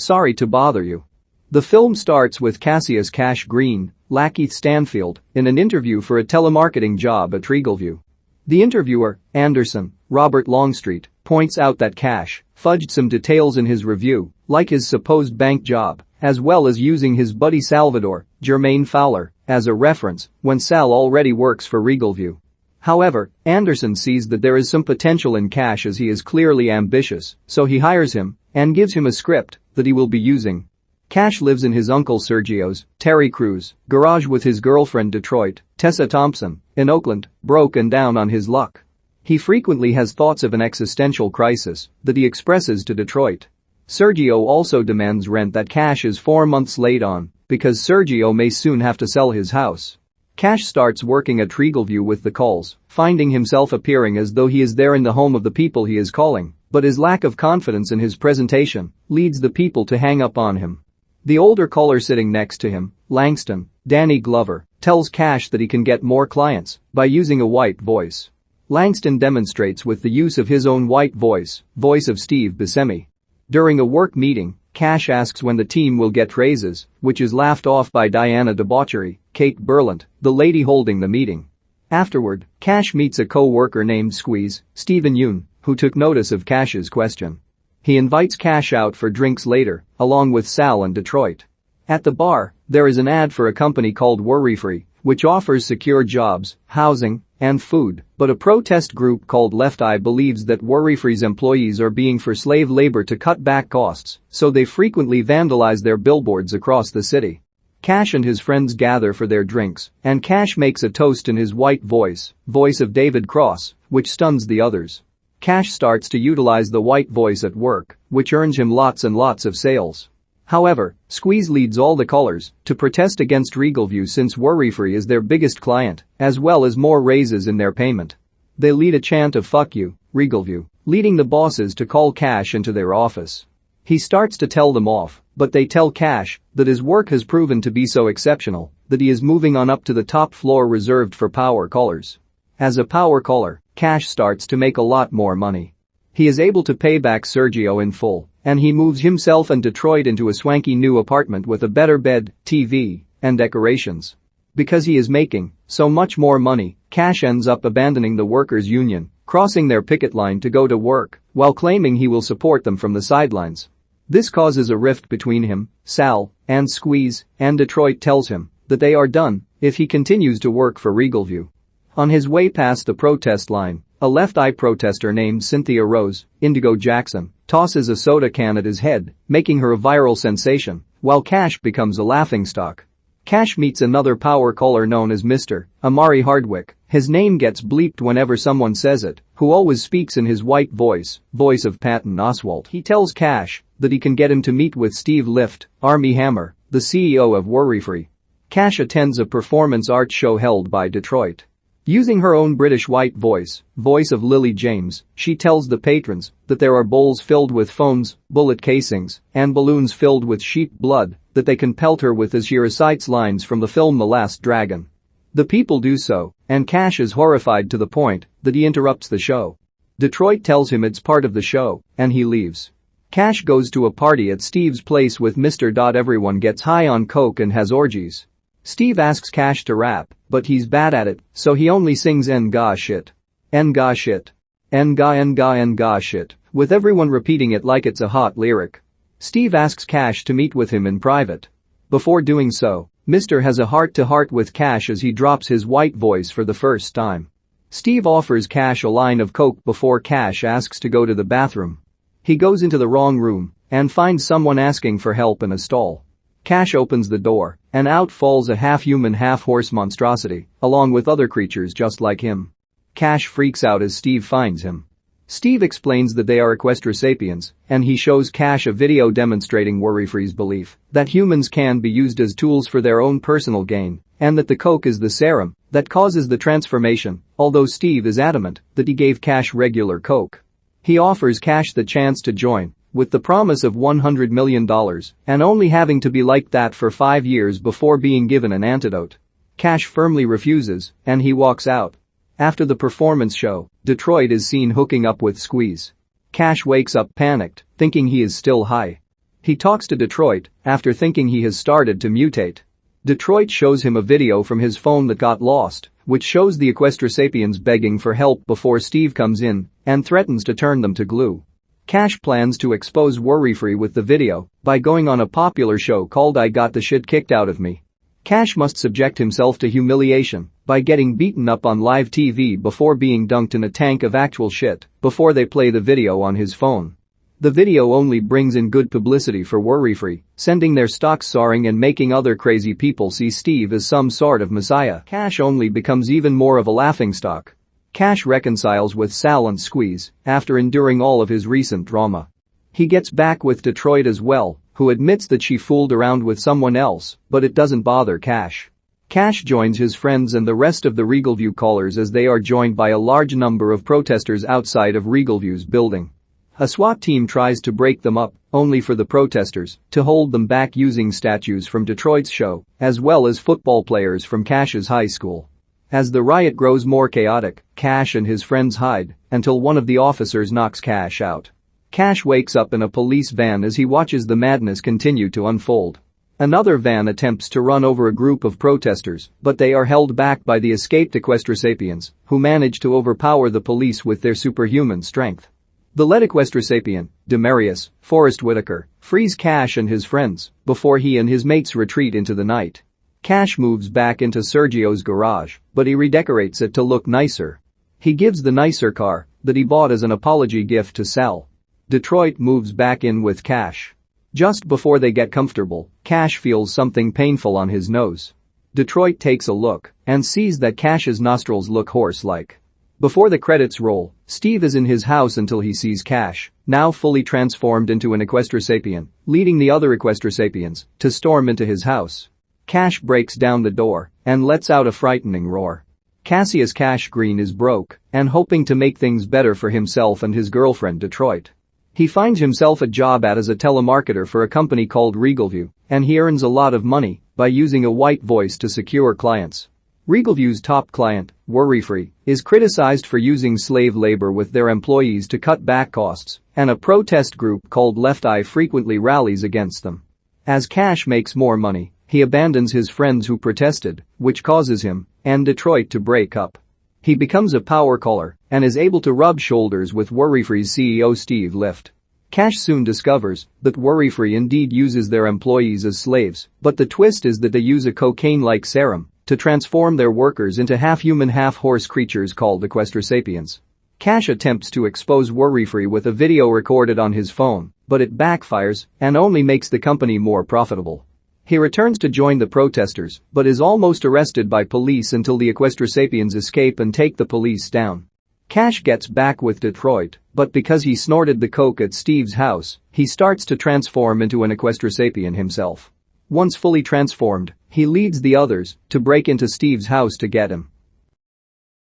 Sorry to bother you. The film starts with Cassius Cash Green, Lakeith Stanfield, in an interview for a telemarketing job at Regalview. The interviewer, Anderson, Robert Longstreet, points out that Cash fudged some details in his review, like his supposed bank job, as well as using his buddy Salvador, Jermaine Fowler, as a reference when Sal already works for Regalview. However, Anderson sees that there is some potential in Cash as he is clearly ambitious, so he hires him and gives him a script that he will be using. Cash lives in his uncle Sergio's, Terry Crews, garage with his girlfriend Detroit, Tessa Thompson, in Oakland, broke and down on his luck. He frequently has thoughts of an existential crisis that he expresses to Detroit. Sergio also demands rent that Cash is 4 months late on because Sergio may soon have to sell his house. Cash starts working at Regalview with the calls, finding himself appearing as though he is there in the home of the people he is calling, but his lack of confidence in his presentation leads the people to hang up on him. The older caller sitting next to him, Langston, Danny Glover, tells Cash that he can get more clients by using a white voice. Langston demonstrates with the use of his own white voice of Steve Buscemi. During a work meeting, Cash asks when the team will get raises, which is laughed off by Diana Debauchery, Kate Berlant, the lady holding the meeting. Afterward, Cash meets a co-worker named Squeeze, Stephen Yeun, who took notice of Cash's question. He invites Cash out for drinks later, along with Sal and Detroit. At the bar, there is an ad for a company called Worry-Free, which offers secure jobs, housing, and food, but a protest group called Left Eye believes that Worry-Free's employees are being for slave labor to cut back costs, so they frequently vandalize their billboards across the city. Cash and his friends gather for their drinks, and Cash makes a toast in his white voice of David Cross, which stuns the others. Cash starts to utilize the white voice at work, which earns him lots and lots of sales. However, Squeeze leads all the callers to protest against Regalview since Worry-Free is their biggest client, as well as more raises in their payment. They lead a chant of "Fuck you, Regalview," leading the bosses to call Cash into their office. He starts to tell them off, but they tell Cash that his work has proven to be so exceptional that he is moving on up to the top floor reserved for power callers. As a power caller, Cash starts to make a lot more money. He is able to pay back Sergio in full, and he moves himself and Detroit into a swanky new apartment with a better bed, TV, and decorations. Because he is making so much more money, Cash ends up abandoning the workers' union, crossing their picket line to go to work, while claiming he will support them from the sidelines. This causes a rift between him, Sal, and Squeeze, and Detroit tells him that they are done if he continues to work for Regalview. On his way past the protest line, a Left Eye protester named Cynthia Rose, Indigo Jackson, tosses a soda can at his head, making her a viral sensation, while Cash becomes a laughingstock. Cash meets another power caller known as Mr. Omari Hardwick, his name gets bleeped whenever someone says it, who always speaks in his white voice of Patton Oswalt. He tells Cash that he can get him to meet with Steve Lift, Armie Hammer, the CEO of Worry-Free. Cash attends a performance art show held by Detroit. Using her own British white voice of Lily James, she tells the patrons that there are bowls filled with phones, bullet casings, and balloons filled with sheep blood that they can pelt her with as she recites lines from the film The Last Dragon. The people do so, and Cash is horrified to the point that he interrupts the show. Detroit tells him it's part of the show, and he leaves. Cash goes to a party at Steve's place with Mr. Everyone gets high on coke and has orgies. Steve asks Cash to rap, but he's bad at it, so he only sings "Nga shit. Nga shit. Nga shit," with everyone repeating it like it's a hot lyric. Steve asks Cash to meet with him in private. Before doing so, Mr. has a heart-to-heart with Cash as he drops his white voice for the first time. Steve offers Cash a line of coke before Cash asks to go to the bathroom. He goes into the wrong room and finds someone asking for help in a stall. Cash opens the door, and out falls a half-human half-horse monstrosity, along with other creatures just like him. Cash freaks out as Steve finds him. Steve explains that they are Equestrasapiens, and he shows Cash a video demonstrating Worry-Free's belief that humans can be used as tools for their own personal gain, and that the coke is the serum that causes the transformation, although Steve is adamant that he gave Cash regular coke. He offers Cash the chance to join, with the promise of $100 million and only having to be like that for 5 years before being given an antidote. Cash firmly refuses, and he walks out. After the performance show, Detroit is seen hooking up with Squeeze. Cash wakes up panicked, thinking he is still high. He talks to Detroit after thinking he has started to mutate. Detroit shows him a video from his phone that got lost, which shows the Equestrisapiens begging for help before Steve comes in and threatens to turn them to glue. Cash plans to expose Worry-Free with the video by going on a popular show called I Got the Shit Kicked Out of Me. Cash must subject himself to humiliation by getting beaten up on live TV before being dunked in a tank of actual shit before they play the video on his phone. The video only brings in good publicity for Worry-Free, sending their stocks soaring and making other crazy people see Steve as some sort of messiah. Cash only becomes even more of a laughingstock. Cash reconciles with Sal and Squeeze after enduring all of his recent drama. He gets back with Detroit as well, who admits that she fooled around with someone else, but it doesn't bother Cash. Cash joins his friends and the rest of the Regalview callers as they are joined by a large number of protesters outside of Regalview's building. A SWAT team tries to break them up, only for the protesters to hold them back using statues from Detroit's show, as well as football players from Cash's high school. As the riot grows more chaotic, Cash and his friends hide until one of the officers knocks Cash out. Cash wakes up in a police van as he watches the madness continue to unfold. Another van attempts to run over a group of protesters, but they are held back by the escaped Equestrisapiens, who manage to overpower the police with their superhuman strength. The lead Equestrisapien, Demarius, Forrest Whitaker, frees Cash and his friends before he and his mates retreat into the night. Cash moves back into Sergio's garage, but he redecorates it to look nicer. He gives the nicer car that he bought as an apology gift to Sal. Detroit moves back in with Cash. Just before they get comfortable, Cash feels something painful on his nose. Detroit takes a look and sees that Cash's nostrils look horse-like. Before the credits roll, Steve is in his house until he sees Cash, now fully transformed into an Equestrisapien, leading the other Equestrisapiens to storm into his house. Cash breaks down the door and lets out a frightening roar. Cassius Cash Green is broke and hoping to make things better for himself and his girlfriend Detroit. He finds himself a job as a telemarketer for a company called Regalview, and he earns a lot of money by using a white voice to secure clients. Regalview's top client, Worry-Free, is criticized for using slave labor with their employees to cut back costs, and a protest group called Left Eye frequently rallies against them. As Cash makes more money, he abandons his friends who protested, which causes him and Detroit to break up. He becomes a power caller and is able to rub shoulders with Worry-Free's CEO Steve Lift. Cash soon discovers that Worry-Free indeed uses their employees as slaves, but the twist is that they use a cocaine-like serum to transform their workers into half-human half-horse creatures called Equestrisapiens. Cash attempts to expose Worry-Free with a video recorded on his phone, but it backfires and only makes the company more profitable. He returns to join the protesters, but is almost arrested by police until the Equestrisapiens escape and take the police down. Cash gets back with Detroit, but because he snorted the coke at Steve's house, he starts to transform into an Equestrisapien himself. Once fully transformed, he leads the others to break into Steve's house to get him.